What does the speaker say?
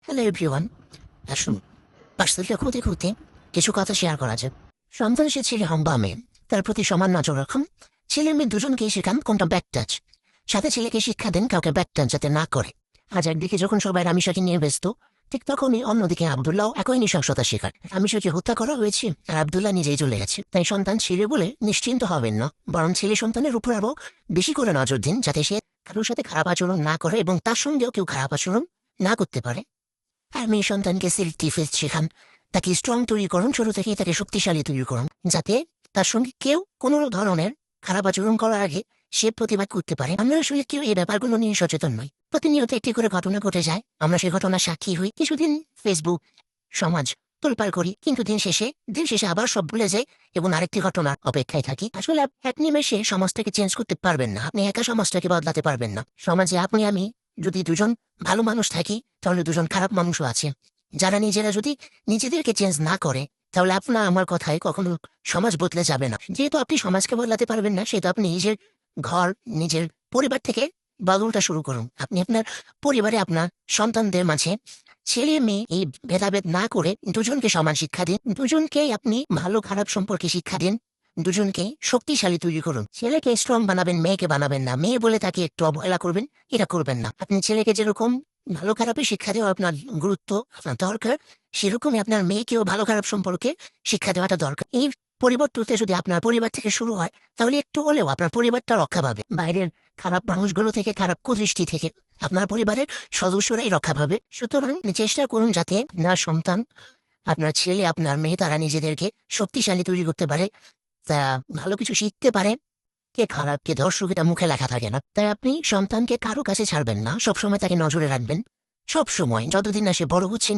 Hello everyone, আসুন বাস্তবকে খুঁতে খুঁতে কিছু কথা শেয়ার করা যাক। সন্তান সে ছেলে হোক বা মেয়ে, তার প্রতি সমান নজর রাখুন। ছেলে মেয়ে দুজনকেই শেখান কোনটা ব্যাক টাচ। সাথে ছেলেকে শিক্ষা দেন কাউকে ব্যাক টাচ যাতে না করে। আজ একদিকে যখন সবাই রামিসাকে নিয়ে ব্যস্ত, ঠিক তখনই অন্যদিকে আবদুল্লাহ একই নৃশংসতা শেখার। রামিসাকে হত্যা করা হয়েছে আর আবদুল্লাহ নিজেই চলে গেছে। তাই সন্তান ছেলে বলে নিশ্চিন্ত হবেন না, বরং ছেলে সন্তানের উপর আরো বেশি করে নজর দিন, যাতে সে কারোর সাথে খারাপ আচরণ না করে এবং তার সঙ্গেও কেউ খারাপ আচরণ না করতে পারে। আর মেয়ে সন্তানকে সেলফ ডিফেন্স শেখান, তাকে স্ট্রং তৈরি করুন, ছোট থেকে তাকে শক্তিশালী তৈরি করুন, যাতে তার সঙ্গে কেউ কোনো ধরনের খারাপ আচরণ করার আগে সে প্রতিবাদ করতে পারে। আমরা আসলে কেউ এই ব্যাপারগুলো নিয়ে সচেতন নই। প্রতিনিয়ত একটি করে ঘটনা ঘটে যায়, আমরা সেই ঘটনা সাক্ষী হই, কিছুদিন ফেসবুক সমাজ তোলপাড় করি, কিন্তু দিন শেষে আবার সব ভুলে যাই এবং আরেকটি ঘটনার অপেক্ষায় থাকি। আসলে এক নিমেষে সমাজটাকে চেঞ্জ করতে পারবেন না, আপনি একা সমাজটাকে বদলাতে পারবেন না। সমাজে আপনি আমি যদি দুজন ভালো মানুষ থাকি, তাহলে দুজন খারাপ মানুষও আছে। যারা নিজেরা যদি নিজেদেরকে চেঞ্জ না করে, তাহলে আপনার আমার কথায় কখনো সমাজ বদলে যাবে না। যেহেতু আপনি সমাজকে বদলাতে পারবেন না, সেহেতু আপনি নিজের ঘর, নিজের পরিবার থেকে বদলটা শুরু করুন। আপনি আপনার পরিবারে আপনার সন্তানদের মাঝে ছেলে মেয়ে এই ভেদাভেদ না করে দুজনকে সমান শিক্ষা দিন। দুজনকেই আপনি ভালো খারাপ সম্পর্কে শিক্ষা দিন। দুজনকে শক্তিশালী তৈরি করুন। ছেলেকে স্ট্রং বানাবেন, মেয়েকে বানাবেন না। মেয়ে বলে তাকে একটু অবহেলা করবেন, এটা করবেন না। আপনি ছেলেকে যেরকম ভালো খারাপের শিক্ষা দেওয়া আপনার গুরুত্ব, আপনার দরকার, সেরকমই আপনার মেয়েকেও ভালো খারাপ সম্পর্কে শিক্ষা দেওয়াটা দরকার। এই পরিবর্তনটা যদি আপনার পরিবার থেকে শুরু হয়, তাহলে একটু হলেও আপনার পরিবারটা রক্ষা পাবে। বাইরের খারাপ মানুষগুলো থেকে, খারাপ কুদৃষ্টি থেকে আপনার পরিবারের সদস্যরাই রক্ষা পাবে। সুতরাং চেষ্টা করুন যাতে আপনার সন্তান, আপনার ছেলে, আপনার মেয়ে তারা নিজেদেরকে শক্তিশালী তৈরি করতে পারে, তা ভালো কিছু শিখতে পারে। কে খারাপ কে দর্শক এটা মুখে লেখা থাকে না। তাই আপনি সন্তানকে কারো কাছে ছাড়বেন না, সবসময় তাকে নজরে রাখবেন। সবসময়, যতদিন না সে বড় হচ্ছে